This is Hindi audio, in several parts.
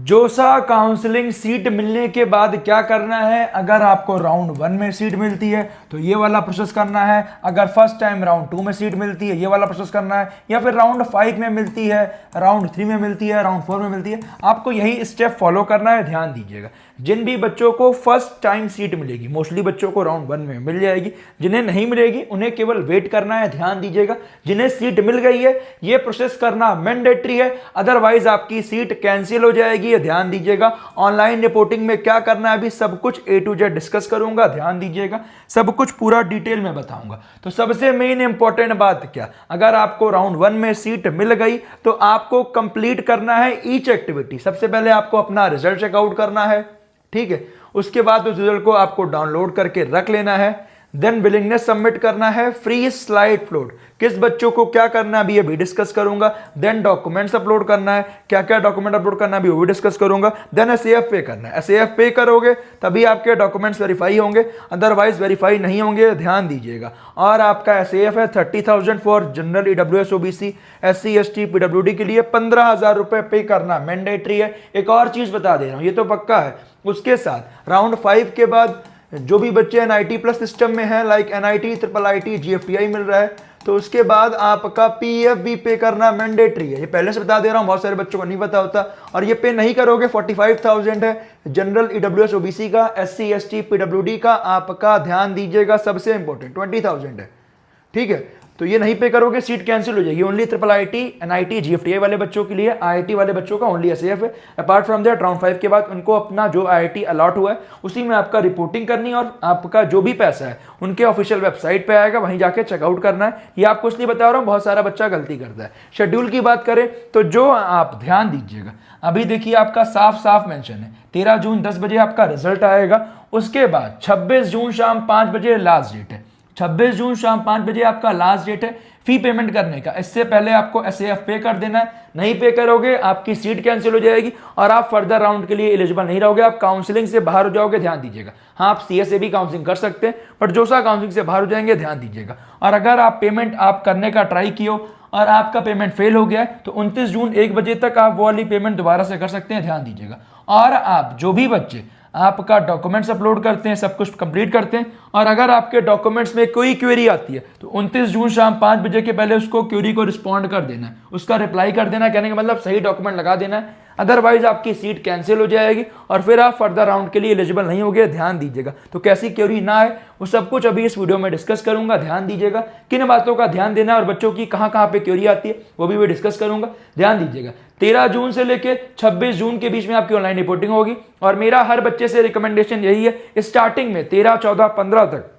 जोसा काउंसलिंग सीट मिलने के बाद क्या करना है। अगर आपको राउंड 1 में सीट मिलती है तो ये वाला प्रोसेस करना है, अगर फर्स्ट टाइम राउंड 2 में सीट मिलती है ये वाला प्रोसेस करना है, या फिर राउंड 5 में मिलती है, राउंड 3 में मिलती है, राउंड 4 में मिलती है, आपको यही स्टेप फॉलो करना है। ध्यान दीजिएगा, जिन भी बच्चों को फर्स्ट टाइम सीट मिलेगी, मोस्टली बच्चों को राउंड 1 में मिल जाएगी, जिन्हें नहीं मिलेगी उन्हें केवल वेट करना है। ध्यान दीजिएगा, जिन्हें सीट मिल गई है ये प्रोसेस करना मैंडेटरी है, अदरवाइज आपकी सीट कैंसिल हो जाएगी। ध्यान दीजिएगा, ऑनलाइन रिपोर्टिंग में क्या करना है अभी सब कुछ A to Z डिस्कस करूंगा। ध्यान दीजिएगा, सब कुछ पूरा डिटेल में बताऊंगा। तो सबसे मेन इंपॉर्टेंट बात क्या, अगर आपको राउंड 1 में सीट मिल गई तो आपको कंप्लीट करना है ईच एक्टिविटी। सबसे पहले आपको अपना रिजल्ट चेकआउट करना है, ठीक है। उसके बाद उस रिजल्ट को आपको डाउनलोड करके रख लेना है। देन विलिंगनेस सबमिट करना है, फ्री स्लाइड फ्लोट, किस बच्चों को क्या करना है अभी डिस्कस करूंगा। देन डॉक्यूमेंट्स अपलोड करना है, क्या क्या डॉक्यूमेंट अपलोड करना है अभी वो भी डिस्कस करूंगा। देन SAF पे करना है, SAF पे करोगे तभी आपके डॉक्यूमेंट्स वेरीफाई होंगे, अदरवाइज वेरीफाई नहीं होंगे। ध्यान दीजिएगा, और आपका SAF है 30,000 for general EWS OBC SC ST PWD के लिए 15,000 रुपए पे करना मैंडेटरी है। एक और चीज बता दे रहा हूं, ये तो पक्का है, उसके साथ राउंड 5 के बाद जो भी बच्चे NIT प्लस सिस्टम में है, लाइक NIT IIIT GFTI मिल रहा है, तो उसके बाद आपका PF भी पे करना मैंडेटरी है। ये पहले से बता दे रहा हूं, बहुत सारे बच्चों को नहीं पता होता, और ये पे नहीं करोगे 45,000 है जनरल EWS OBC का, SC ST PWD का आपका। ध्यान दीजिएगा, सबसे इंपॉर्टेंट 20,000 है, ठीक है। तो ये नहीं पे करोगे सीट कैंसिल हो जाएगी। ओनली IIIT NIT GFTI वाले बच्चों के लिए, IIT वाले बच्चों का ओनली SAF है। अपार्ट फ्रॉम दैट राउंड 5 के बाद उनको अपना जो IIT अलॉट हुआ है उसी में आपका रिपोर्टिंग करनी है, और आपका जो भी पैसा है उनके ऑफिशियल वेबसाइट पे आएगा, वहीं जाके चेकआउट करना है। ये आपको इसलिए बता रहा हूँ, बहुत सारा बच्चा गलती करता है। शेड्यूल की बात करें तो जो आप ध्यान दीजिएगा, अभी देखिए आपका साफ साफ मेंशन है 13 जून 10 बजे आपका रिजल्ट आएगा। उसके बाद 26 जून शाम 5 बजे लास्ट डेट है। 26 जून शाम 5 बजे आपका लास्ट डेट है फी पेमेंट करने का। इससे पहले आपको SAF पे कर देना है, नहीं पे करोगे आपकी सीट कैंसिल हो जाएगी और आप फर्दर राउंड के लिए एलिजिबल नहीं रहोगे, आप काउंसलिंग से बाहर हो जाओगे। ध्यान दीजिएगा, हाँ आप CSA भी काउंसलिंग कर सकते हैं, बट जोसा काउंसलिंग से बाहर हो जाएंगे। ध्यान दीजिएगा, और अगर आप पेमेंट आप करने का ट्राई किए और आपका पेमेंट फेल हो गया है तो 29 जून 1 बजे तक आप वो वाली पेमेंट दोबारा से कर सकते हैं। ध्यान दीजिएगा, और आप जो भी बच्चे आपका डॉक्यूमेंट्स अपलोड करते हैं, सब कुछ कंप्लीट करते हैं, और अगर आपके डॉक्यूमेंट्स में कोई क्वेरी आती है तो 29 जून शाम 5 बजे के पहले उसको क्वेरी को रिस्पॉन्ड कर देना है, उसका रिप्लाई कर देना है, कहने का मतलब सही डॉक्यूमेंट लगा देना है, अदरवाइज आपकी सीट कैंसिल हो जाएगी और फिर आप फर्दर राउंड के लिए एलिजिबल नहीं होगे। ध्यान दीजिएगा, तो कैसी क्वेरी ना आए वो सब कुछ अभी इस वीडियो में डिस्कस करूंगा। ध्यान दीजिएगा, किन बातों का ध्यान देना है और बच्चों की कहां कहां पे क्वेरी आती है वो भी डिस्कस करूंगा। ध्यान दीजिएगा, 13 जून से लेकर 26 जून के बीच में आपकी ऑनलाइन रिपोर्टिंग होगी, और मेरा हर बच्चे से रिकमेंडेशन यही है, स्टार्टिंग में 13, 14, 15 तक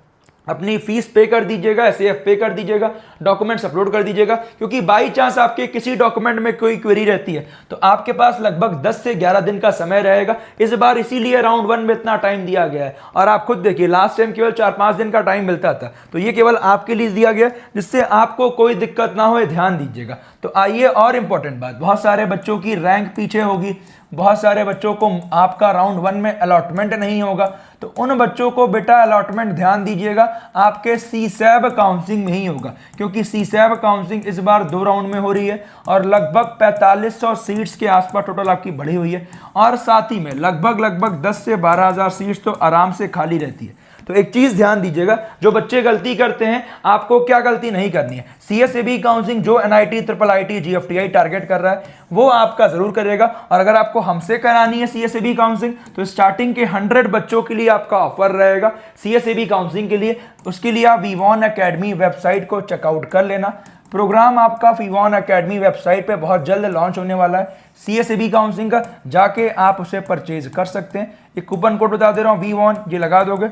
अपनी फीस पे कर दीजिएगा, SAF पे कर दीजिएगा, डॉक्यूमेंट्स अपलोड कर दीजिएगा, क्योंकि बाई चांस आपके किसी डॉक्यूमेंट में कोई क्वेरी रहती है तो आपके पास लगभग 10 से 11 दिन का समय रहेगा। इस बार इसीलिए राउंड 1 में इतना टाइम दिया गया है, और आप खुद देखिए लास्ट टाइम केवल 4-5 दिन का टाइम मिलता था, तो ये केवल आपके लिए दिया गया जिससे आपको कोई दिक्कत ना हो। ध्यान दीजिएगा, तो आइए और इंपॉर्टेंट बात, बहुत सारे बच्चों की रैंक पीछे होगी, बहुत सारे बच्चों को आपका राउंड 1 में अलॉटमेंट नहीं होगा, तो उन बच्चों को बेटा अलॉटमेंट ध्यान दीजिएगा आपके CSAB काउंसलिंग में ही होगा, क्योंकि CSAB काउंसलिंग इस बार 2 राउंड में हो रही है और लगभग 4500 सीट्स के आसपास टोटल आपकी बढ़ी हुई है, और साथ ही में लगभग 10 से 12,000 सीट्स तो आराम से खाली रहती है। तो एक चीज ध्यान दीजिएगा, जो बच्चे गलती करते हैं आपको क्या गलती नहीं करनी है। CSAB काउंसलिंग जो NIT IIIT GFTI टारगेट कर रहा है वो आपका जरूर करेगा, और अगर आपको हमसे करानी है CSAB काउंसलिंग तो स्टार्टिंग के 100 बच्चों के लिए आपका ऑफर रहेगा CSAB काउंसलिंग के लिए। उसके लिए आप विवॉन एकेडमी वेबसाइट को चेकआउट कर लेना। प्रोग्राम आपका विवॉन एकेडमी वेबसाइट पे बहुत जल्द लॉन्च होने वाला है CSAB काउंसलिंग का, जाके आप उसे परचेज कर सकते हैं। एक कूपन कोड बता दे रहा हूँ विवॉन, ये लगा दोगे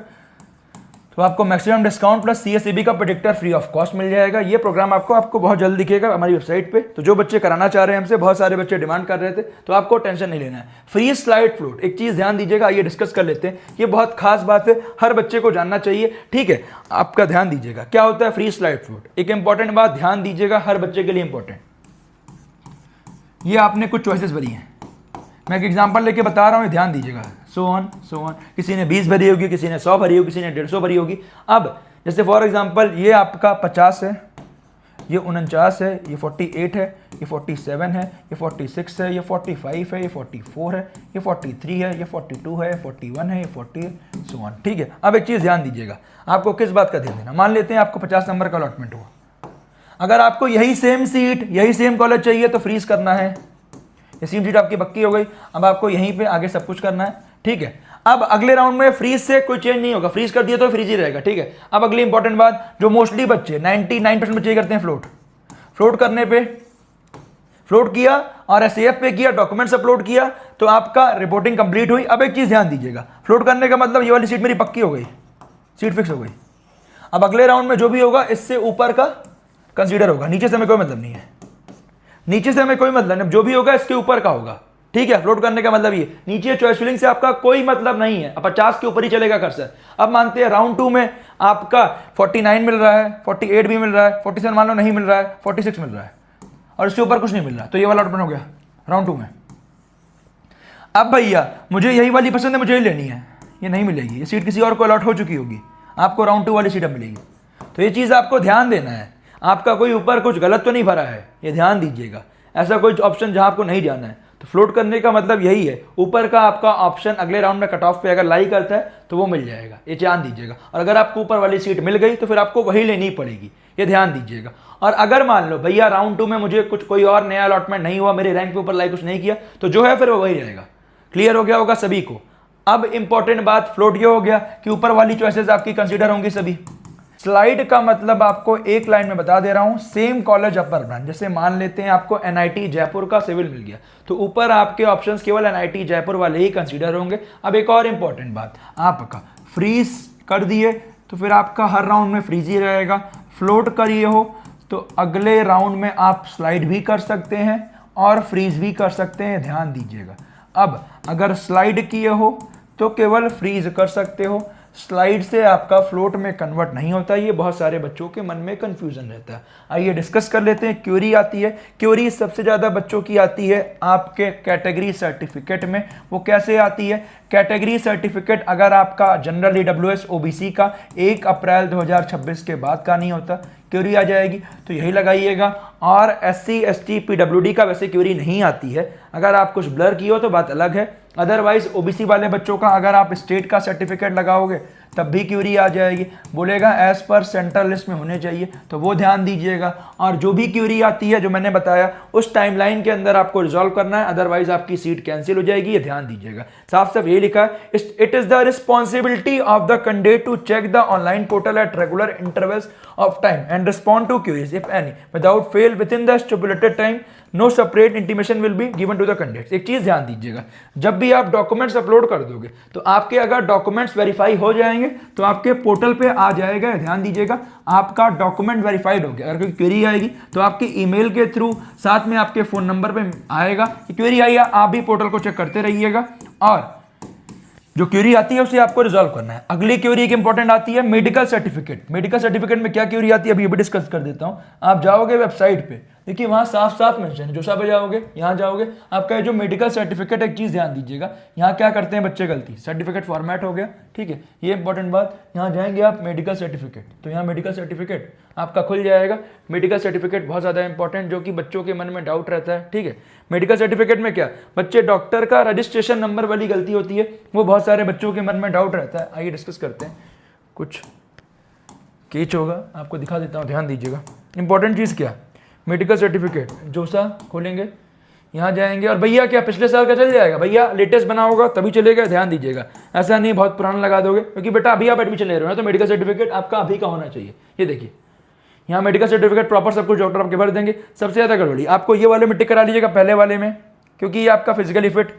तो आपको मैक्सिमम डिस्काउंट प्लस CSAB का प्रेडिक्टर फ्री ऑफ कॉस्ट मिल जाएगा। ये प्रोग्राम आपको बहुत जल्द दिखेगा हमारी वेबसाइट पे। तो जो बच्चे कराना चाह रहे हैं हमसे, बहुत सारे बच्चे डिमांड कर रहे थे, तो आपको टेंशन नहीं लेना है। फ्री स्लाइड फ्लोट, एक चीज ध्यान दीजिएगा, ये डिस्कस कर लेते हैं, ये बहुत खास बात है, हर बच्चे को जानना चाहिए, ठीक है। आपका ध्यान दीजिएगा क्या होता है फ्री स्लाइड फ्लोट, एक इंपॉर्टेंट बात ध्यान दीजिएगा, हर बच्चे के लिए इंपॉर्टेंट। ये आपने कुछ चॉइसेस भरी हैं, मैं एक एग्जांपल लेके बता रहा हूँ, ध्यान दीजिएगा। सो ऑन किसी ने 20 भरी होगी, किसी ने 100 भरी होगी, किसी ने 150 भरी होगी। अब जैसे फॉर एग्जांपल ये आपका 50 है, ये 49 है, ये 48 है, ये 47 है, ये 46 है, ये 45 है, ये 44 है, ये 43 है, ये 42 है, 41 है, ये 40 है, so on। ठीक है, अब एक चीज़ ध्यान दीजिएगा, आपको किस बात का ध्यान देना। मान लेते हैं आपको 50 नंबर का अलॉटमेंट हुआ, अगर आपको यही सेम सीट, यही सेम कॉलेज चाहिए तो फ्रीज करना है, ये सेम सीट आपकी पक्की हो गई। अब आपको यहीं पे आगे सब कुछ करना है, ठीक है। अब अगले राउंड में फ्रीज से कोई चेंज नहीं होगा, फ्रीज कर दिया तो फ्रीज ही रहेगा, ठीक है। अब अगली इंपॉर्टेंट बात, जो मोस्टली बच्चे 99% बच्चे करते हैं, फ्लोट करने पे, फ्लोट किया और एसएएफ पे किया, डॉक्यूमेंट्स अपलोड किया तो आपका रिपोर्टिंग कंप्लीट हुई। अब एक चीज ध्यान दीजिएगा, फ्लोट करने का मतलब ये वाली सीट मेरी पक्की हो गई, सीट फिक्स हो गई। अब अगले राउंड में जो भी होगा इससे ऊपर का कंसीडर होगा, नीचे से हमें कोई मतलब नहीं है, नीचे से हमें कोई मतलब नहीं, जो भी होगा इसके ऊपर का होगा, ठीक है। फ्लोट करने का मतलब ये, नीचे चॉइस फिलिंग से आपका कोई मतलब नहीं है, अब 50 के ऊपर ही चलेगा कर्सर। अब मानते हैं राउंड 2 में आपका 49 मिल रहा है, 48 भी मिल रहा है, 47 मान लो नहीं मिल रहा है, 46 मिल रहा है और इसके ऊपर कुछ नहीं मिल रहा, तो ये वाला ओपन हो गया राउंड 2 में। अब भैया मुझे यही वाली पसंद है, मुझे ही लेनी है, ये नहीं मिलेगी, ये सीट किसी और को अलॉट हो चुकी होगी, आपको राउंड 2 वाली सीट अब मिलेगी। तो ये चीज़ आपको ध्यान देना है, आपका कोई ऊपर कुछ गलत तो नहीं भरा है, ये ध्यान दीजिएगा। ऐसा कोई ऑप्शन जहां आपको नहीं जाना है, तो फ्लोट करने का मतलब यही है, ऊपर का आपका ऑप्शन अगले राउंड में कट ऑफ पे अगर लाई करता है तो वो मिल जाएगा, ये ध्यान दीजिएगा। और अगर आपको ऊपर वाली सीट मिल गई तो फिर आपको वही लेनी पड़ेगी, ये ध्यान दीजिएगा। और अगर मान लो भैया राउंड 2 में मुझे कुछ कोई और नया अलॉटमेंट नहीं हुआ, मेरे रैंक पे ऊपर लाई कुछ नहीं किया, तो जो है फिर वो वही रहेगा। क्लियर हो गया होगा सभी को। अब इंपॉर्टेंट बात, फ्लोट ये हो गया कि ऊपर वाली चॉइसेस आपकी कंसीडर होंगी सभी। स्लाइड का मतलब आपको एक लाइन में बता दे रहा हूं, सेम कॉलेज अपर ब्रांच, जैसे मान लेते हैं आपको एनआईटी जयपुर का सिविल मिल गया, तो ऊपर आपके ऑप्शंस केवल एनआईटी जयपुर वाले ही कंसीडर होंगे। अब एक और इंपॉर्टेंट बात, आपका फ्रीज कर दिए तो फिर आपका हर राउंड में फ्रीज ही रहेगा। फ्लोट करिए हो तो अगले राउंड में आप स्लाइड भी कर सकते हैं और फ्रीज भी कर सकते हैं, ध्यान दीजिएगा। अब अगर स्लाइड किए हो तो केवल फ्रीज कर सकते हो, स्लाइड से आपका फ्लोट में कन्वर्ट नहीं होता। ये बहुत सारे बच्चों के मन में कंफ्यूजन रहता है। आइए डिस्कस कर लेते हैं। क्यूरी आती है, क्यूरी सबसे ज़्यादा बच्चों की आती है आपके कैटेगरी सर्टिफिकेट में। वो कैसे आती है? कैटेगरी सर्टिफिकेट अगर आपका जनरल ईडब्ल्यूएस ओबीसी का 1 अप्रैल 2026 के बाद का नहीं होता, क्यूरी आ जाएगी, तो यही लगाइएगा। और एससी एसटी पीडब्ल्यूडी का वैसे क्यूरी नहीं आती है, अगर आप कुछ ब्लर किए हो तो बात अलग है। अदरवाइज ओबीसी वाले बच्चों का अगर आप स्टेट का सर्टिफिकेट लगाओगे तब भी क्यूरी आ जाएगी, बोलेगा एज पर सेंट्रल लिस्ट में होने चाहिए, तो वो ध्यान दीजिएगा। और जो भी क्यूरी आती है जो मैंने बताया उस टाइमलाइन के अंदर आपको रिजॉल्व करना है, अदरवाइज आपकी सीट कैंसिल हो जाएगी, ये ध्यान दीजिएगा। साफ साफ ये लिखा है, it is the responsibility of the candidate to check the online portal at regular intervals of time and respond to queries if any without fail within the stipulated time, no separate intimation will be given to the candidates. एक चीज ध्यान दीजिएगा, जब भी आप डॉक्यूमेंट्स अपलोड कर दोगे तो आपके अगर डॉक्यूमेंट्स वेरीफाई हो जाएंगे तो आपके पोर्टल पे आ जाएगा, ध्यान दीजिएगा, आपका डॉक्यूमेंट वेरीफाइड हो गया। अगर कोई क्वेरी आएगी तो आपकी ईमेल के थ्रू साथ में आपके फोन नंबर पे आएगा कि क्वेरी आई है, आप भी पोर्टल को चेक करते रहिएगा और जो क्वेरी आती है उसे आपको रिजॉल्व करना है। अगली क्वेरी एक इंपॉर्टेंट आती है मेडिकल सर्टिफिकेट। मेडिकल सर्टिफिकेट में क्या क्वेरी आती है अभी ये भी डिस्कस कर देता हूं। आप जाओगे वेबसाइट पे, देखिए वहां साफ साफ मेंशन है, जोसा पे जाओगे, यहाँ जाओगे, आपका जो मेडिकल सर्टिफिकेट, एक चीज ध्यान दीजिएगा, यहाँ क्या करते हैं बच्चे गलती, सर्टिफिकेट फॉर्मेट हो गया, ठीक है, ये इंपॉर्टेंट बात। यहाँ जाएंगे आप मेडिकल सर्टिफिकेट, तो यहाँ मेडिकल सर्टिफिकेट आपका खुल जाएगा। मेडिकल सर्टिफिकेट बहुत ज्यादा इंपॉर्टेंट, जो कि बच्चों के मन में डाउट रहता है, ठीक है। मेडिकल सर्टिफिकेट में क्या बच्चे डॉक्टर का रजिस्ट्रेशन नंबर वाली गलती होती है, वो बहुत सारे बच्चों के मन में डाउट रहता है। आइए डिस्कस करते हैं, कुछ केच होगा आपको दिखा देता हूँ, ध्यान दीजिएगा। इंपॉर्टेंट चीज़ क्या, मेडिकल सर्टिफिकेट जोसा खोलेंगे, यहाँ जाएंगे और भैया क्या पिछले साल का चल जाएगा, भैया लेटेस्ट बना होगा तभी चलेगा, ध्यान दीजिएगा। ऐसा नहीं बहुत पुराना लगा दोगे, क्योंकि बेटा अभी आप एडमिशन ले रहे हो तो मेडिकल सर्टिफिकेट आपका अभी का होना चाहिए। ये देखिए यहाँ मेडिकल सर्टिफिकेट प्रॉपर सब कुछ डॉक्टर आपके भर देंगे। सबसे ज़्यादा गड़बड़ी आपको ये वाले में टिक करा लीजिएगा पहले वाले में, क्योंकि ये आपका फिजिकली फिट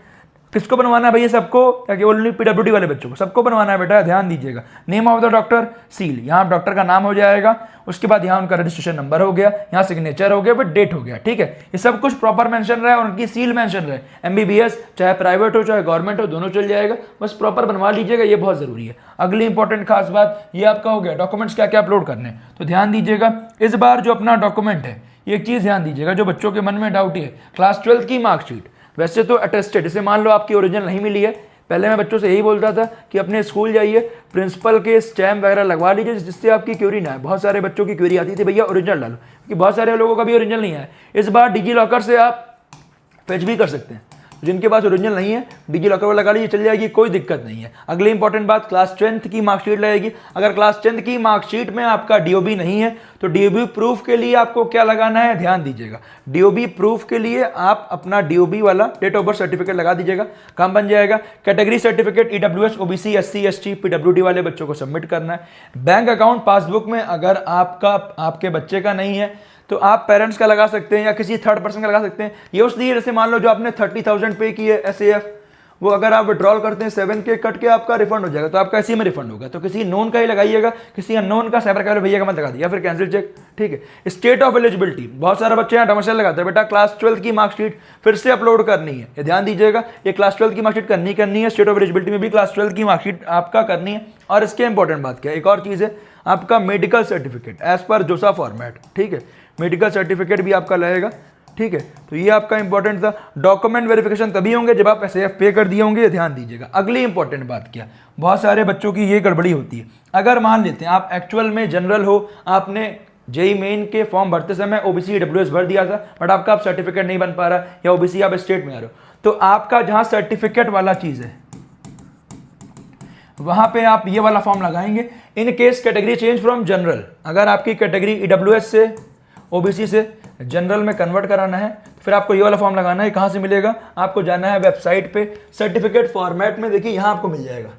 किसको बनवाना है भैया, सबको, क्या ओनली पीडब्ल्यूडी वाले बच्चों को, सबको बनवाना है बेटा, ध्यान दीजिएगा। Name of the doctor seal, यहाँ डॉक्टर का नाम हो जाएगा, उसके बाद यहाँ उनका रजिस्ट्रेशन नंबर हो गया, यहाँ सिग्नेचर हो गया, फिर डेट हो गया, ठीक है। ये सब कुछ प्रॉपर मेंशन रहे और उनकी सील मेंशन रहे। एमबीबीएस चाहे प्राइवेट हो चाहे गवर्नमेंट हो, दोनों चल जाएगा, बस प्रॉपर बनवा लीजिएगा, ये बहुत जरूरी है। अगली इंपॉर्टेंट खास बात ये आपका हो गया डॉक्यूमेंट्स क्या क्या अपलोड करने, तो ध्यान दीजिएगा इस बार जो अपना डॉक्यूमेंट है, एक चीज ध्यान दीजिएगा जो बच्चों के मन में डाउट है, क्लास 12 की मार्कशीट, वैसे तो अटेस्टेड, जैसे मान लो आपकी ओरिजिनल नहीं मिली है पहले मैं बच्चों से यही बोलता था कि अपने स्कूल जाइए, प्रिंसिपल के स्टैम्प वगैरह लगवा लीजिए जिससे आपकी क्वेरी ना आए। बहुत सारे बच्चों की क्वेरी आती थी भैया ओरिजिनल डालो, क्योंकि बहुत सारे लोगों का भी ओरिजिनल नहीं आया। इस बार डिजी लॉकर से आप फेच भी कर सकते हैं, जिनके पास ओरिजिनल नहीं है डिजी लॉकर लगा लीजिए, चल जाएगी, कोई दिक्कत नहीं है। अगली इंपॉर्टेंट बात, क्लास 10th की मार्कशीट लगेगी। अगर क्लास 10th की मार्कशीट में आपका डीओबी नहीं है तो डीओबी प्रूफ के लिए आपको क्या लगाना है, ध्यान दीजिएगा। डीओबी प्रूफ के लिए आप अपना डीओबी वाला डेट ऑफ बर्थ सर्टिफिकेट लगा दीजिएगा, काम बन जाएगा। Category certificate EWS, OBC, SC, ST, PWD वाले बच्चों को सबमिट करना है। बैंक अकाउंट पासबुक में अगर आपके बच्चे का नहीं है तो आप पेरेंट्स का लगा सकते हैं या किसी थर्ड पर्सन का लगा सकते हैं। ये उसलिए जैसे मान लो जो आपने 30,000 पे की है एसएएफ, वो अगर आप विड्रॉल करते हैं 7K कट के आपका रिफंड हो जाएगा, तो आपका इसी में रिफंड होगा। तो किसी नोन का ही लगाइएगा, किसी अननोन का साइबर कैफे भैया का मत लगा दिया, फिर कैंसिल चेक, ठीक है। स्टेट ऑफ एलिजिबिलिटी, बहुत सारे बच्चे यहाँ डोमिसाइल लगाते हैं, बेटा क्लास 12 की मार्कशीट फिर से अपलोड करनी है, ये ध्यान दीजिएगा। ये क्लास 12 की मार्कशीट करनी है, स्टेट ऑफ एलिजिबिलिटी में भी क्लास 12 की मार्कशीट आपका करनी है। और इसके इंपॉर्टेंट बात क्या है, एक और चीज़ है, आपका मेडिकल सर्टिफिकेट एज पर जोसा फॉर्मेट, ठीक है, मेडिकल सर्टिफिकेट भी आपका लगेगा, ठीक है। तो ये आपका इंपॉर्टेंट था। डॉक्यूमेंट वेरिफिकेशन तभी होंगे जब आप एसएएफ पे कर दिए होंगे, ध्यान दीजिएगा। अगली इंपॉर्टेंट बात क्या, बहुत सारे बच्चों की ये गड़बड़ी होती है। अगर मान लेते हैं आप एक्चुअल में जनरल हो, आपने जेई मेन के फॉर्म भरते समय ओबीसी ईडब्ल्यूएस भर दिया था, बट आपका अब सर्टिफिकेट नहीं बन पा रहा, या ओबीसी आप स्टेट में आ रहे हो, तो आपका जहां सर्टिफिकेट वाला चीज है वहां पे आप ये वाला फॉर्म लगाएंगे। In case category change from general, अगर आपकी कैटेगरी ईडब्ल्यूएस से ओबीसी से जनरल में कन्वर्ट कराना है तो फिर आपको ये वाला फॉर्म लगाना है। कहाँ से मिलेगा, आपको जाना है वेबसाइट पे, सर्टिफिकेट फॉर्मेट में देखिए यहाँ आपको मिल जाएगा,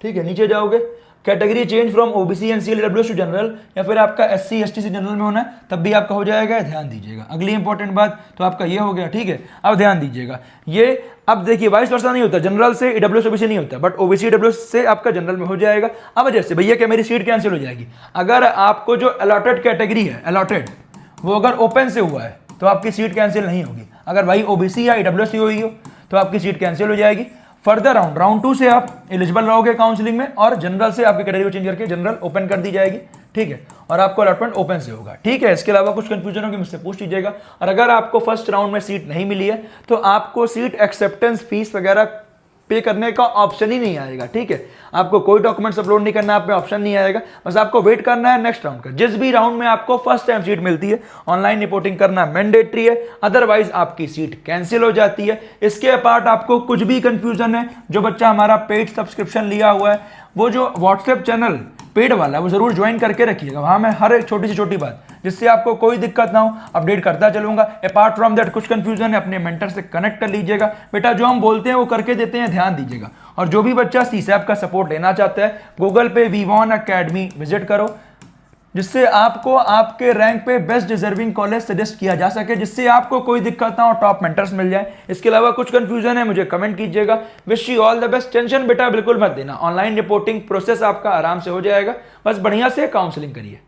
ठीक है। नीचे जाओगे, category change from OBC NCL EWS to general, या फिर आपका एससी एसटी से जनरल में होना है तब भी आपका हो जाएगा, ध्यान दीजिएगा। अगली इंपॉर्टेंट बात तो आपका ये हो गया, ठीक है। अब ध्यान दीजिएगा, ये अब देखिए वाइस वर्सा नहीं होता, जनरल से ईडब्ल्यूएस ओबीसी नहीं होता, बट ओबीसी ईडब्ल्यूएस से आपका जनरल में हो जाएगा। अब जैसे भैया क्या मेरी सीट कैंसिल हो जाएगी, अगर आपको जो अलॉटेड कैटेगरी है, अलॉटेड वो अगर ओपन से हुआ है तो आपकी सीट कैंसिल नहीं होगी। अगर भाई ओबीसी या ईडब्ल्यूएस हुई हो तो आपकी सीट कैंसिल हो जाएगी। फर्दर राउंड 2 से आप एलिजिबल रहोगे काउंसलिंग में, और जनरल से आपकी कैटेगरी को चेंज करके जनरल ओपन कर दी जाएगी, ठीक है, और आपको अलॉटमेंट ओपन से होगा, ठीक है। इसके अलावा कुछ कंफ्यूजन होगी मुझसे पूछ लीजिएगा। और अगर आपको फर्स्ट राउंड में सीट नहीं मिली है तो आपको सीट एक्सेप्टेंस फीस वगैरह पे करने का ऑप्शन ही नहीं आएगा, ठीक है। आपको कोई डॉक्यूमेंट्स अपलोड नहीं करना, आप पे ऑप्शन नहीं आएगा, बस आपको वेट करना है नेक्स्ट राउंड का। जिस भी राउंड में आपको फर्स्ट टाइम सीट मिलती है ऑनलाइन रिपोर्टिंग करना मैंडेटरी है, अदरवाइज आपकी सीट कैंसिल हो जाती है। इसके अपार्ट आपको कुछ भी कंफ्यूजन है, जो बच्चा हमारा पेड सब्सक्रिप्शन लिया हुआ है, वो जो व्हाट्सएप चैनल पेड वाला है वो जरूर ज्वाइन करके रखिएगा। वहां मैं हर एक छोटी से छोटी बात, जिससे आपको कोई दिक्कत ना हो, अपडेट करता चलूंगा। अपार्ट फ्रॉम दैट कुछ कंफ्यूजन है, अपने मेंटर से कनेक्ट कर लीजिएगा। बेटा जो हम बोलते हैं वो करके देते हैं, ध्यान दीजिएगा। और जो भी बच्चा सीसैप का सपोर्ट लेना चाहता है, गूगल पे वीवॉन अकेडमी विजिट करो, जिससे आपको आपके रैंक पे बेस्ट डिजर्विंग कॉलेज सजेस्ट किया जा सके, जिससे आपको कोई दिक्कत ना हो, टॉप मेंटर्स मिल जाए। इसके अलावा कुछ कंफ्यूजन है मुझे कमेंट कीजिएगा। Wish you all the best. Tension बेटा बिल्कुल मत देना, ऑनलाइन रिपोर्टिंग प्रोसेस आपका आराम से हो जाएगा, बस बढ़िया से काउंसलिंग करिए।